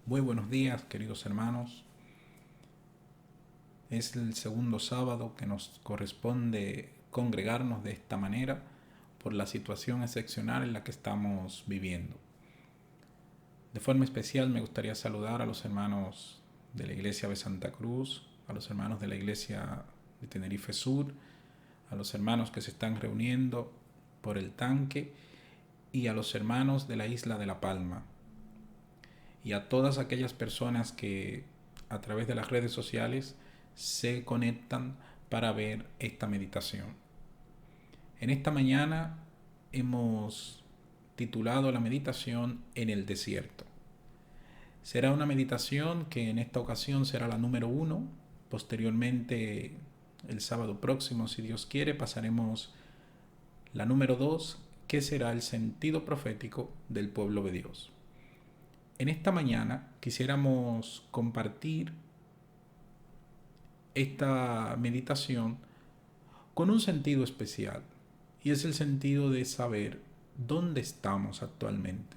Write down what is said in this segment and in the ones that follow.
Muy buenos días, queridos hermanos. Es el segundo sábado que nos corresponde congregarnos de esta manera por la situación excepcional en la que estamos viviendo. De forma especial me gustaría saludar a los hermanos de la Iglesia de Santa Cruz, a los hermanos de la Iglesia de Tenerife Sur, a los hermanos que se están reuniendo por el tanque y a los hermanos de la isla de La Palma y a todas aquellas personas que a través de las redes sociales se conectan para ver esta meditación. En esta mañana hemos titulado la meditación En el desierto. Será una meditación que en esta ocasión será la número 1. Posteriormente, el sábado próximo, si Dios quiere, pasaremos la número 2, que será el sentido profético del pueblo de Dios. En esta mañana quisiéramos compartir esta meditación con un sentido especial, y es el sentido de saber dónde estamos actualmente,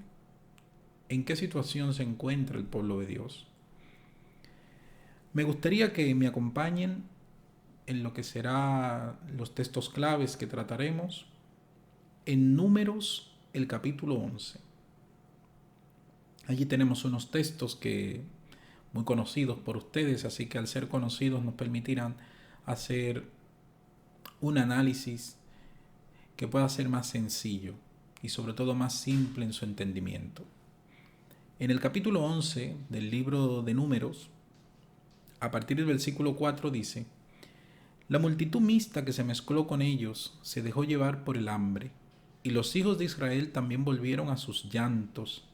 en qué situación se encuentra el pueblo de Dios. Me gustaría que me acompañen en lo que serán los textos claves que trataremos en Números, el capítulo 11. Allí tenemos unos textos que muy conocidos por ustedes, así que al ser conocidos nos permitirán hacer un análisis que pueda ser más sencillo y sobre todo más simple en su entendimiento. En el capítulo 11 del libro de Números, a partir del versículo 4 dice: La multitud mixta que se mezcló con ellos se dejó llevar por el hambre, y los hijos de Israel también volvieron a sus llantos,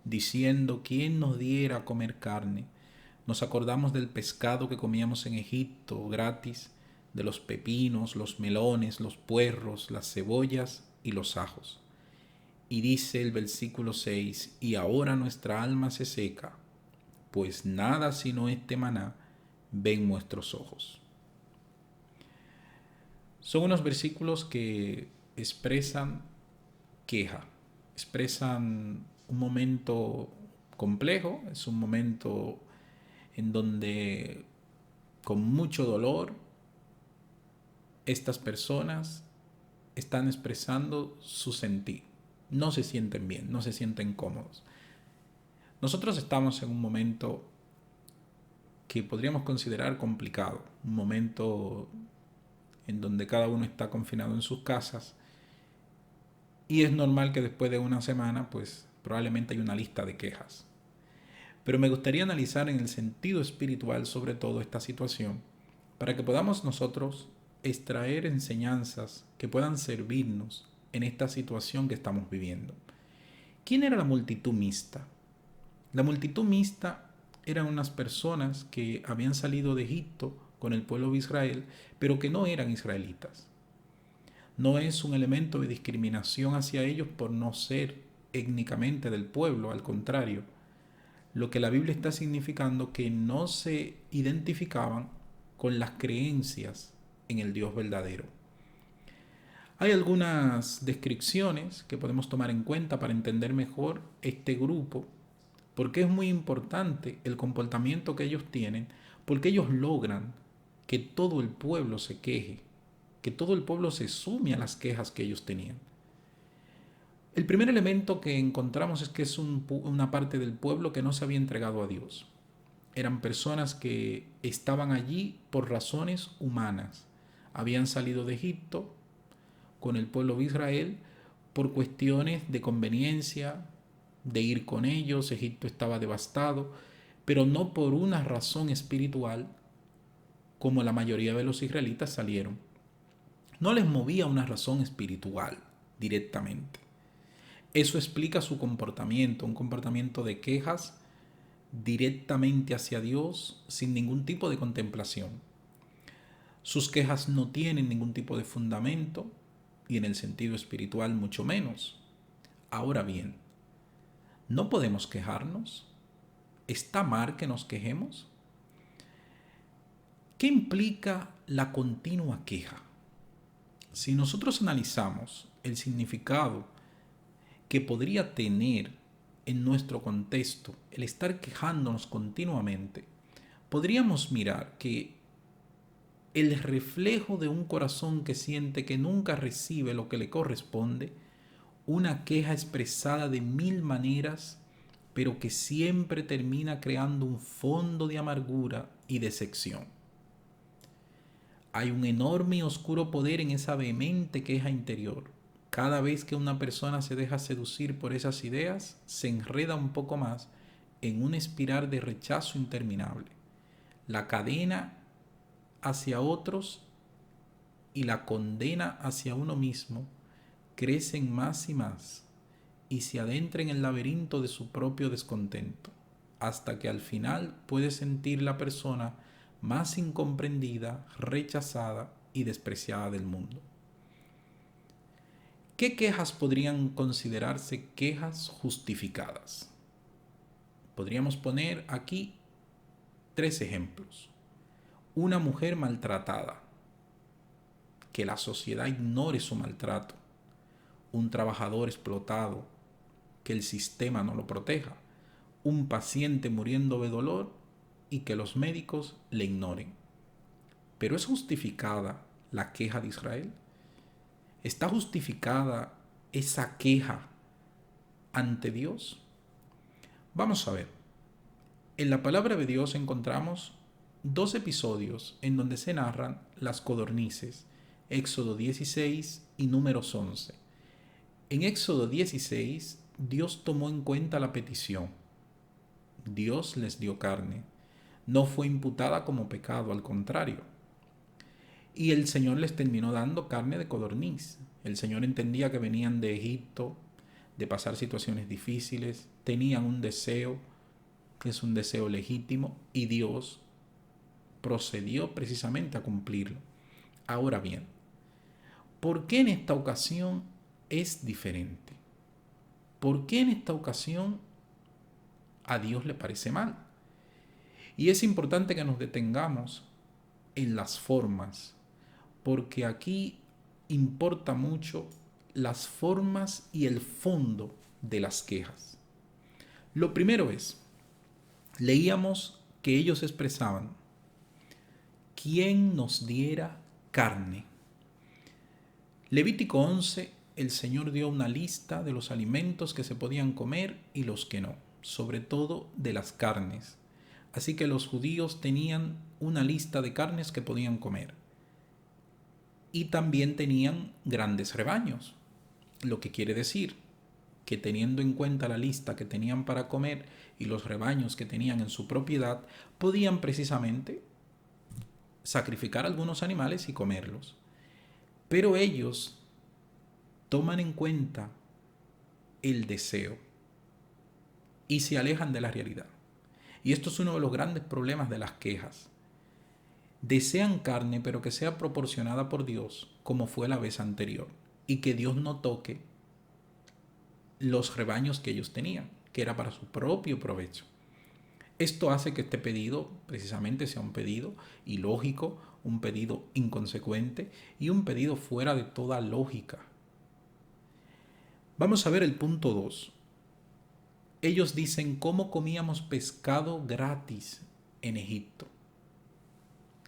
diciendo: ¿Quién nos diera a comer carne? Nos acordamos del pescado que comíamos en Egipto gratis, de los pepinos, los melones, los puerros, las cebollas y los ajos. Y dice el versículo 6: Y ahora nuestra alma se seca, pues nada sino este maná ven nuestros ojos. Son unos versículos que expresan queja, expresan un momento complejo, es un momento en donde con mucho dolor estas personas están expresando su sentir. No se sienten bien, no se sienten cómodos. Nosotros estamos en un momento que podríamos considerar complicado, un momento en donde cada uno está confinado en sus casas, y es normal que después de una semana pues probablemente hay una lista de quejas. Pero me gustaría analizar en el sentido espiritual sobre todo esta situación para que podamos nosotros extraer enseñanzas que puedan servirnos en esta situación que estamos viviendo. ¿Quién era la multitud mixta? La multitud mixta eran unas personas que habían salido de Egipto con el pueblo de Israel, pero que no eran israelitas. No es un elemento de discriminación hacia ellos por no ser étnicamente del pueblo, al contrario. Lo que la Biblia está significando que no se identificaban con las creencias en el Dios verdadero. Hay algunas descripciones que podemos tomar en cuenta para entender mejor este grupo, porque es muy importante el comportamiento que ellos tienen, porque ellos logran que todo el pueblo se queje, que todo el pueblo se sume a las quejas que ellos tenían. El primer elemento que encontramos es que es una parte del pueblo que no se había entregado a Dios. Eran personas que estaban allí por razones humanas. Habían salido de Egipto con el pueblo de Israel por cuestiones de conveniencia, de ir con ellos. Egipto estaba devastado, pero no por una razón espiritual como la mayoría de los israelitas salieron. No les movía una razón espiritual directamente. Eso explica su comportamiento, un comportamiento de quejas directamente hacia Dios sin ningún tipo de contemplación. Sus quejas no tienen ningún tipo de fundamento y en el sentido espiritual mucho menos. Ahora bien, ¿no podemos quejarnos? ¿Está mal que nos quejemos? ¿Qué implica la continua queja? Si nosotros analizamos el significado que podría tener en nuestro contexto, el estar quejándonos continuamente, podríamos mirar que el reflejo de un corazón que siente que nunca recibe lo que le corresponde, una queja expresada de mil maneras, pero que siempre termina creando un fondo de amargura y decepción. Hay un enorme y oscuro poder en esa vehemente queja interior. Cada vez que una persona se deja seducir por esas ideas, se enreda un poco más en una espiral de rechazo interminable. La cadena hacia otros y la condena hacia uno mismo crecen más y más y se adentra en el laberinto de su propio descontento, hasta que al final puede sentir la persona más incomprendida, rechazada y despreciada del mundo. ¿Qué quejas podrían considerarse quejas justificadas? Podríamos poner aquí 3 ejemplos. Una mujer maltratada, que la sociedad ignore su maltrato. Un trabajador explotado, que el sistema no lo proteja. Un paciente muriendo de dolor y que los médicos le ignoren. ¿Pero es justificada la queja de Israel? ¿Está justificada esa queja ante Dios? Vamos a ver. En la palabra de Dios encontramos 2 episodios en donde se narran las codornices, Éxodo 16 y Números 11. En Éxodo 16, Dios tomó en cuenta la petición. Dios les dio carne. No fue imputada como pecado, al contrario. Y el Señor les terminó dando carne de codorniz. El Señor entendía que venían de Egipto, de pasar situaciones difíciles, tenían un deseo, que es un deseo legítimo, y Dios procedió precisamente a cumplirlo. Ahora bien, ¿por qué en esta ocasión es diferente? ¿Por qué en esta ocasión a Dios le parece mal? Y es importante que nos detengamos en las formas, porque aquí importa mucho las formas y el fondo de las quejas. Lo primero es, leíamos que ellos expresaban: ¿quién nos diera carne? Levítico 11, el Señor dio una lista de los alimentos que se podían comer y los que no, sobre todo de las carnes. Así que los judíos tenían una lista de carnes que podían comer. Y también tenían grandes rebaños, lo que quiere decir que, teniendo en cuenta la lista que tenían para comer y los rebaños que tenían en su propiedad, podían precisamente sacrificar algunos animales y comerlos. Pero ellos toman en cuenta el deseo y se alejan de la realidad. Y esto es uno de los grandes problemas de las quejas. Desean carne, pero que sea proporcionada por Dios, como fue la vez anterior, y que Dios no toque los rebaños que ellos tenían, que era para su propio provecho. Esto hace que este pedido precisamente sea un pedido ilógico, un pedido inconsecuente y un pedido fuera de toda lógica. Vamos a ver el punto 2. Ellos dicen: ¿cómo comíamos pescado gratis en Egipto?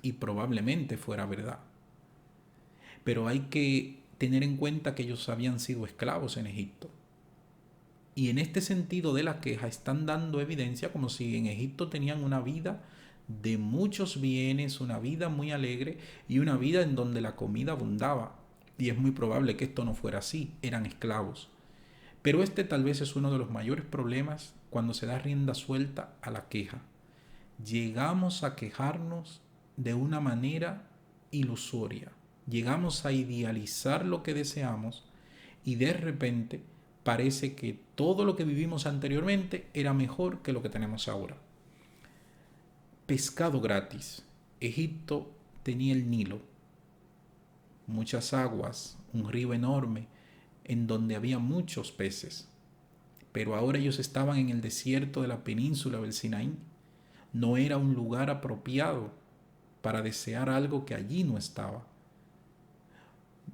Y probablemente fuera verdad. Pero hay que tener en cuenta que ellos habían sido esclavos en Egipto. Y en este sentido de la queja están dando evidencia como si en Egipto tenían una vida de muchos bienes, una vida muy alegre y una vida en donde la comida abundaba. Y es muy probable que esto no fuera así, eran esclavos. Pero este tal vez es uno de los mayores problemas cuando se da rienda suelta a la queja. Llegamos a quejarnos de una manera ilusoria. Llegamos a idealizar lo que deseamos y de repente parece que todo lo que vivimos anteriormente era mejor que lo que tenemos ahora. Pescado gratis. Egipto tenía el Nilo, muchas aguas, un río enorme en donde había muchos peces. Pero ahora ellos estaban en el desierto de la península del Sinaí. No era un lugar apropiado para desear algo que allí no estaba.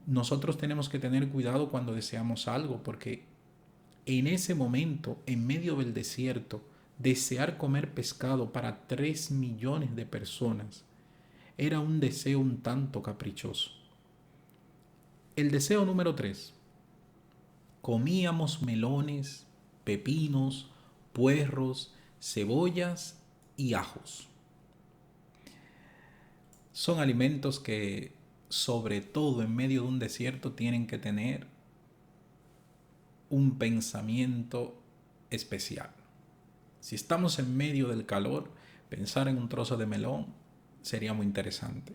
Nosotros tenemos que tener cuidado cuando deseamos algo, porque en ese momento, en medio del desierto, desear comer pescado para 3 millones de personas era un deseo un tanto caprichoso. El deseo número 3: comíamos melones, pepinos, puerros, cebollas y ajos. Son alimentos que, sobre todo en medio de un desierto, tienen que tener un pensamiento especial. Si estamos en medio del calor, pensar en un trozo de melón sería muy interesante.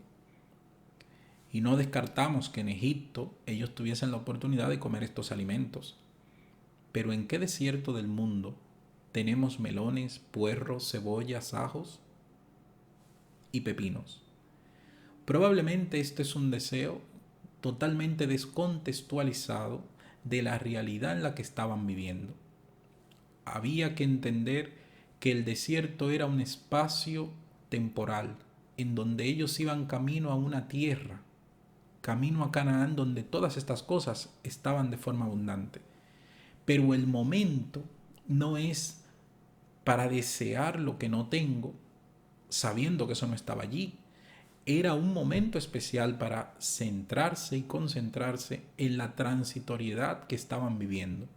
Y no descartamos que en Egipto ellos tuviesen la oportunidad de comer estos alimentos. Pero ¿en qué desierto del mundo tenemos melones, puerros, cebollas, ajos y pepinos? Probablemente este es un deseo totalmente descontextualizado de la realidad en la que estaban viviendo. Había que entender que el desierto era un espacio temporal en donde ellos iban camino a una tierra, camino a Canaán, donde todas estas cosas estaban de forma abundante. Pero el momento no es para desear lo que no tengo, sabiendo que eso no estaba allí. Era un momento especial para centrarse y concentrarse en la transitoriedad que estaban viviendo,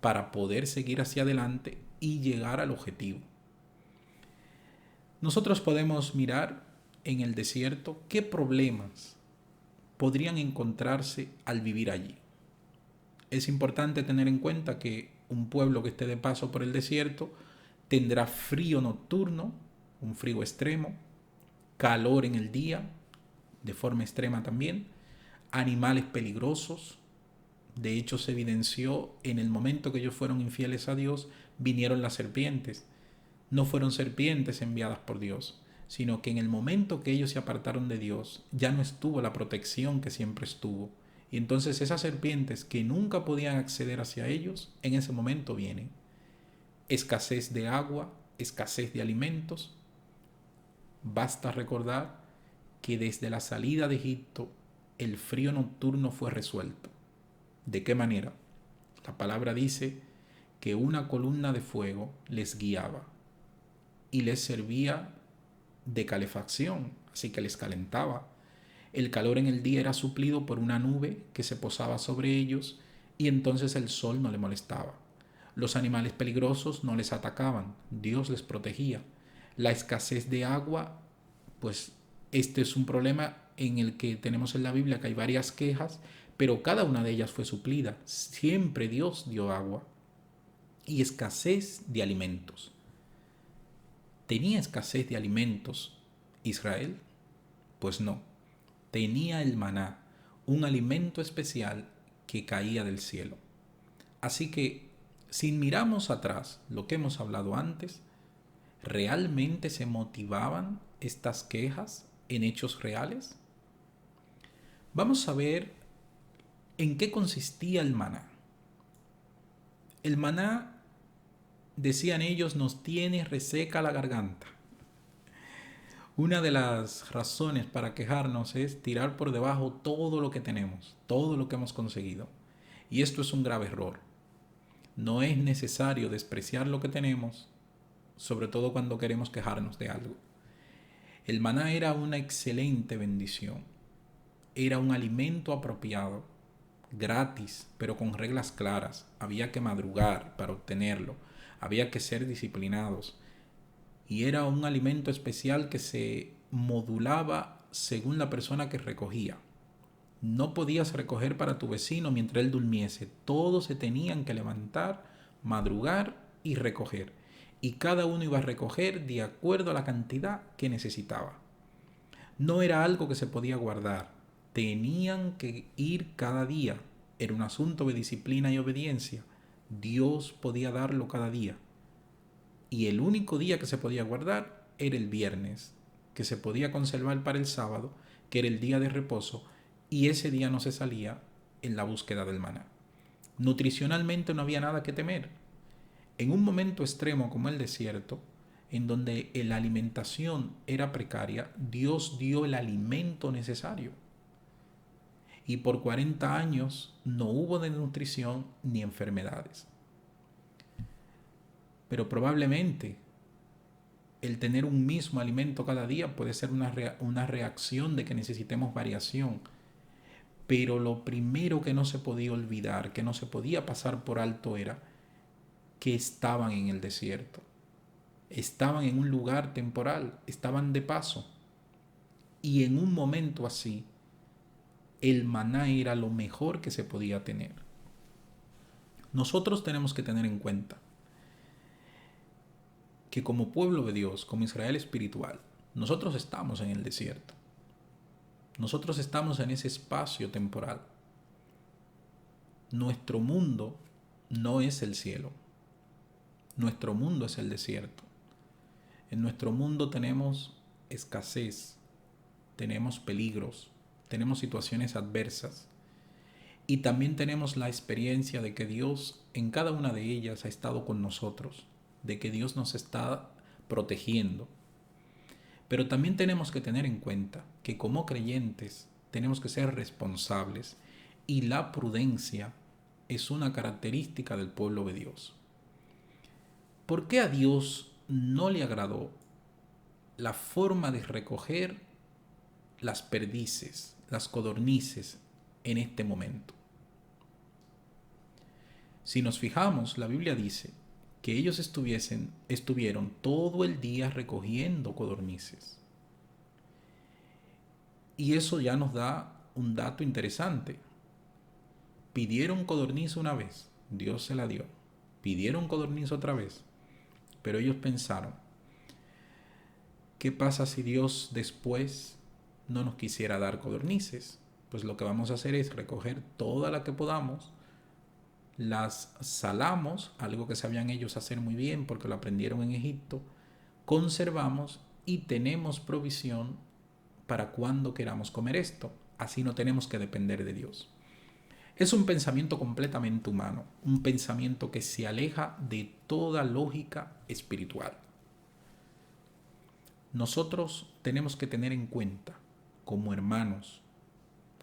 para poder seguir hacia adelante y llegar al objetivo. Nosotros podemos mirar en el desierto qué problemas podrían encontrarse al vivir allí. Es importante tener en cuenta que un pueblo que esté de paso por el desierto tendrá frío nocturno, un frío extremo, calor en el día, de forma extrema también, animales peligrosos. De hecho, se evidenció en el momento que ellos fueron infieles a Dios, vinieron las serpientes. No fueron serpientes enviadas por Dios, sino que en el momento que ellos se apartaron de Dios, ya no estuvo la protección que siempre estuvo. Y entonces esas serpientes que nunca podían acceder hacia ellos, en ese momento vienen. Escasez de agua, escasez de alimentos. Basta recordar que desde la salida de Egipto el frío nocturno fue resuelto. ¿De qué manera? La palabra dice que una columna de fuego les guiaba y les servía de calefacción, así que les calentaba. El calor en el día era suplido por una nube que se posaba sobre ellos y entonces el sol no les molestaba. Los animales peligrosos no les atacaban, Dios les protegía. La escasez de agua, pues este es un problema en el que tenemos en la Biblia que hay varias quejas, pero cada una de ellas fue suplida. Siempre Dios dio agua. Y escasez de alimentos. ¿Tenía escasez de alimentos Israel? Pues no. Tenía el maná, un alimento especial que caía del cielo. Así que, si miramos atrás lo que hemos hablado antes, ¿realmente se motivaban estas quejas en hechos reales? Vamos a ver en qué consistía el maná. El maná, decían ellos, nos tiene reseca la garganta. Una de las razones para quejarnos es tirar por debajo todo lo que tenemos, todo lo que hemos conseguido. Y esto es un grave error. No es necesario despreciar lo que tenemos, sobre todo cuando queremos quejarnos de algo. El maná era una excelente bendición. Era un alimento apropiado, gratis, pero con reglas claras. Había que madrugar para obtenerlo. Había que ser disciplinados. Y era un alimento especial que se modulaba según la persona que recogía. No podías recoger para tu vecino mientras él durmiese. Todos se tenían que levantar, madrugar y recoger. Y cada uno iba a recoger de acuerdo a la cantidad que necesitaba. No era algo que se podía guardar. Tenían que ir cada día. Era un asunto de disciplina y obediencia. Dios podía darlo cada día. Y el único día que se podía guardar era el viernes, que se podía conservar para el sábado, que era el día de reposo, y ese día no se salía en la búsqueda del maná. Nutricionalmente no había nada que temer. En un momento extremo como el desierto, en donde la alimentación era precaria, Dios dio el alimento necesario. Y por 40 años no hubo desnutrición ni enfermedades. pero probablemente el tener un mismo alimento cada día puede ser una reacción de que necesitemos variación. Pero lo primero que no se podía olvidar, que no se podía pasar por alto, era que estaban en el desierto. Estaban en un lugar temporal, estaban de paso. Y en un momento así, el maná era lo mejor que se podía tener. Nosotros tenemos que tener en cuenta que como pueblo de Dios, como Israel espiritual, nosotros estamos en el desierto. Nosotros estamos en ese espacio temporal. Nuestro mundo no es el cielo. Nuestro mundo es el desierto. En nuestro mundo tenemos escasez, tenemos peligros, tenemos situaciones adversas y también tenemos la experiencia de que Dios en cada una de ellas ha estado con nosotros, de que Dios nos está protegiendo. Pero también tenemos que tener en cuenta que como creyentes tenemos que ser responsables y la prudencia es una característica del pueblo de Dios. ¿Por qué a Dios no le agradó la forma de recoger las perdices, las codornices en este momento? Si nos fijamos, la Biblia dice que ellos estuvieron todo el día recogiendo codornices. Y eso ya nos da un dato interesante. Pidieron codorniz una vez, Dios se la dio. Pidieron codorniz otra vez, pero ellos pensaron, ¿qué pasa si Dios después no nos quisiera dar codornices? Pues lo que vamos a hacer es recoger toda la que podamos, las salamos, algo que sabían ellos hacer muy bien porque lo aprendieron en Egipto, conservamos y tenemos provisión para cuando queramos comer esto. Así no tenemos que depender de Dios. Es un pensamiento completamente humano, un pensamiento que se aleja de toda lógica espiritual. Nosotros tenemos que tener en cuenta, como hermanos,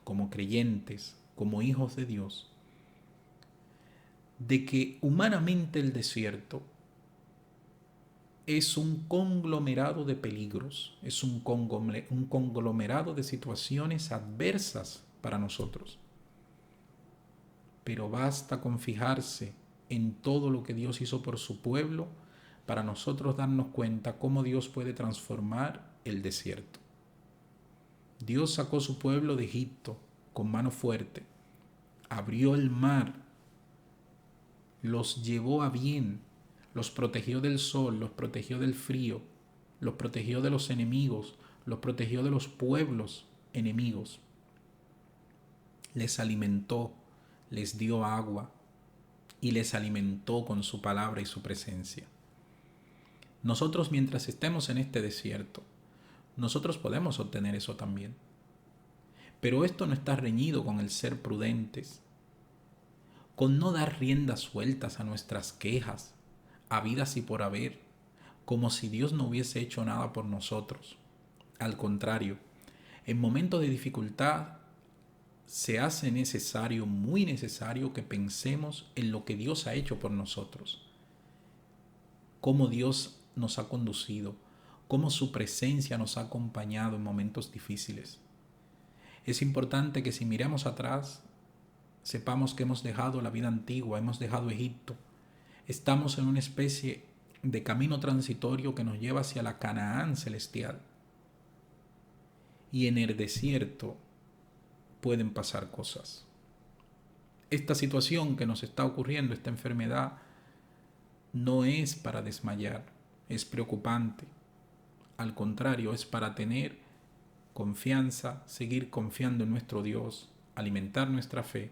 como creyentes, como hijos de Dios, de que humanamente el desierto es un conglomerado de peligros, es un conglomerado de situaciones adversas para nosotros. Pero basta con fijarse en todo lo que Dios hizo por su pueblo para nosotros darnos cuenta cómo Dios puede transformar el desierto. Dios sacó su pueblo de Egipto con mano fuerte, abrió el mar, los llevó a bien, los protegió del sol, los protegió del frío, los protegió de los enemigos, los protegió de los pueblos enemigos. Les alimentó, les dio agua y les alimentó con su palabra y su presencia. Nosotros mientras estemos en este desierto, nosotros podemos obtener eso también. Pero esto no está reñido con el ser prudentes, con no dar riendas sueltas a nuestras quejas, habidas y por haber, como si Dios no hubiese hecho nada por nosotros. Al contrario, en momentos de dificultad se hace necesario, muy necesario, que pensemos en lo que Dios ha hecho por nosotros, cómo Dios nos ha conducido, cómo su presencia nos ha acompañado en momentos difíciles. Es importante que si miramos atrás, sepamos que hemos dejado la vida antigua, hemos dejado Egipto, estamos en una especie de camino transitorio que nos lleva hacia la Canaán celestial. Y en el desierto pueden pasar cosas. Esta situación que nos está ocurriendo, esta enfermedad, no es para desmayar, es preocupante. Al contrario, es para tener confianza, seguir confiando en nuestro Dios, alimentar nuestra fe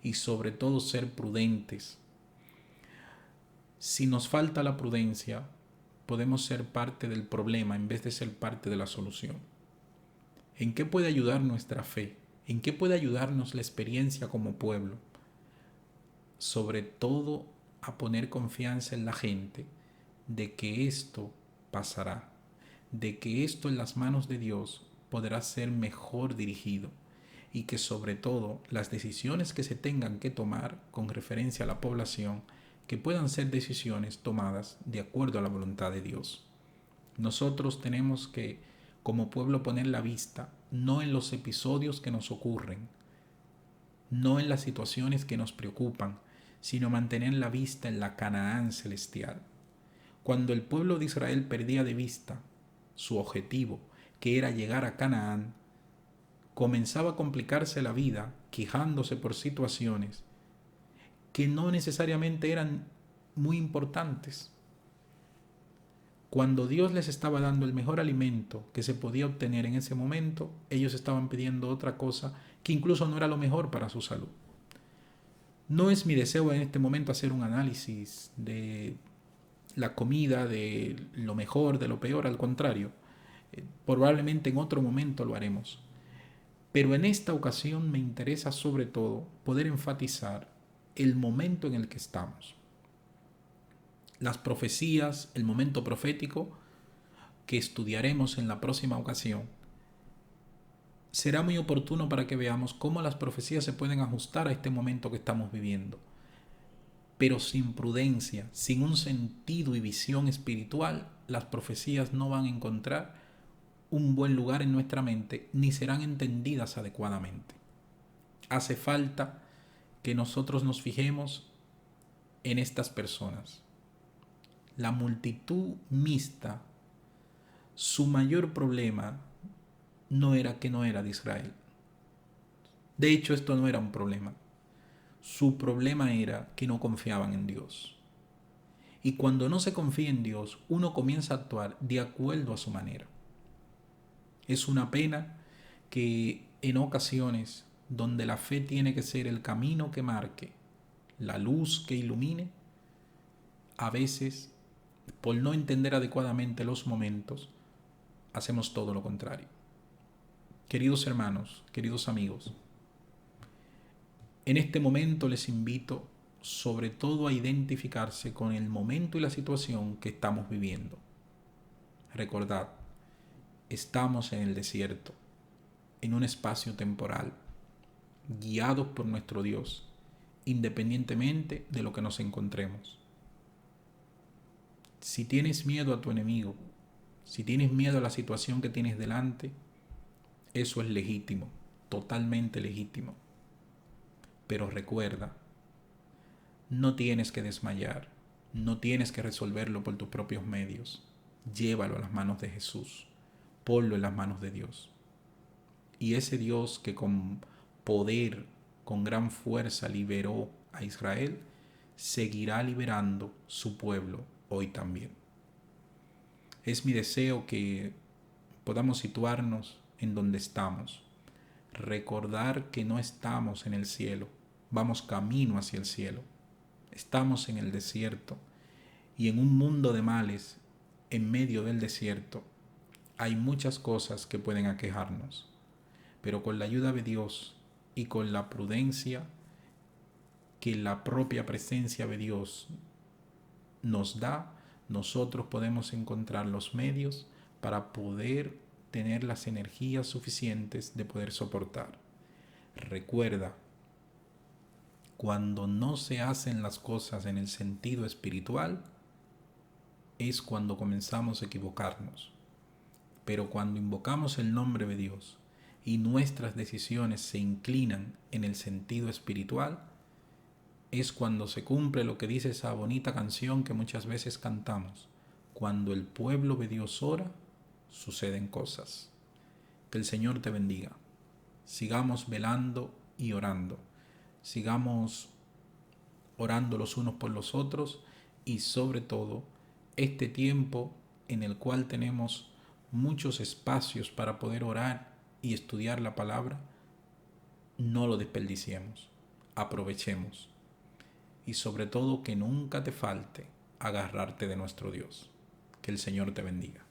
y sobre todo ser prudentes. Si nos falta la prudencia, podemos ser parte del problema en vez de ser parte de la solución. ¿En qué puede ayudar nuestra fe? ¿En qué puede ayudarnos la experiencia como pueblo? Sobre todo a poner confianza en la gente de que esto pasará, de que esto en las manos de Dios podrá ser mejor dirigido y que sobre todo las decisiones que se tengan que tomar con referencia a la población, que puedan ser decisiones tomadas de acuerdo a la voluntad de Dios. Nosotros tenemos que, como pueblo, poner la vista no en los episodios que nos ocurren, no en las situaciones que nos preocupan, sino mantener la vista en la Canaán celestial. Cuando el pueblo de Israel perdía de vista su objetivo, que era llegar a Canaán, comenzaba a complicarse la vida quejándose por situaciones que no necesariamente eran muy importantes. Cuando Dios les estaba dando el mejor alimento que se podía obtener en ese momento, ellos estaban pidiendo otra cosa que incluso no era lo mejor para su salud. No es mi deseo en este momento hacer un análisis de la comida, de lo mejor, de lo peor, al contrario. Probablemente en otro momento lo haremos. Pero en esta ocasión me interesa sobre todo poder enfatizar el momento en el que estamos. Las profecías, el momento profético que estudiaremos en la próxima ocasión, será muy oportuno para que veamos cómo las profecías se pueden ajustar a este momento que estamos viviendo. Pero sin prudencia, sin un sentido y visión espiritual, las profecías no van a encontrar un buen lugar en nuestra mente ni serán entendidas adecuadamente. Hace falta que nosotros nos fijemos en estas personas. La multitud mixta, su mayor problema no era que no era de Israel. De hecho, esto no era un problema. Su problema era que no confiaban en Dios. Y cuando no se confía en Dios, uno comienza a actuar de acuerdo a su manera. Es una pena que en ocasiones donde la fe tiene que ser el camino que marque, la luz que ilumine, a veces, por no entender adecuadamente los momentos, hacemos todo lo contrario. Queridos hermanos, queridos amigos, en este momento les invito sobre todo a identificarse con el momento y la situación que estamos viviendo. Recordad, estamos en el desierto, en un espacio temporal, guiados por nuestro Dios, independientemente de lo que nos encontremos. Si tienes miedo a tu enemigo, si tienes miedo a la situación que tienes delante, eso es legítimo, totalmente legítimo. Pero recuerda, no tienes que desmayar, no tienes que resolverlo por tus propios medios. Llévalo a las manos de Jesús, ponlo en las manos de Dios. Y ese Dios que con poder, con gran fuerza liberó a Israel, seguirá liberando su pueblo hoy también. Es mi deseo que podamos situarnos en donde estamos, recordar que no estamos en el cielo, vamos camino hacia el cielo, estamos en el desierto y en un mundo de males, en medio del desierto, hay muchas cosas que pueden aquejarnos, pero con la ayuda de Dios y con la prudencia que la propia presencia de Dios nos da, nosotros podemos encontrar los medios para poder tener las energías suficientes de poder soportar. Recuerda, cuando no se hacen las cosas en el sentido espiritual, es cuando comenzamos a equivocarnos. Pero cuando invocamos el nombre de Dios y nuestras decisiones se inclinan en el sentido espiritual, es cuando se cumple lo que dice esa bonita canción que muchas veces cantamos. Cuando el pueblo de Dios ora, suceden cosas. Que el Señor te bendiga. Sigamos velando y orando. Sigamos orando los unos por los otros y sobre todo este tiempo en el cual tenemos muchos espacios para poder orar y estudiar la palabra, no lo desperdiciemos, aprovechemos. Y sobre todo que nunca te falte agarrarte de nuestro Dios. Que el Señor te bendiga.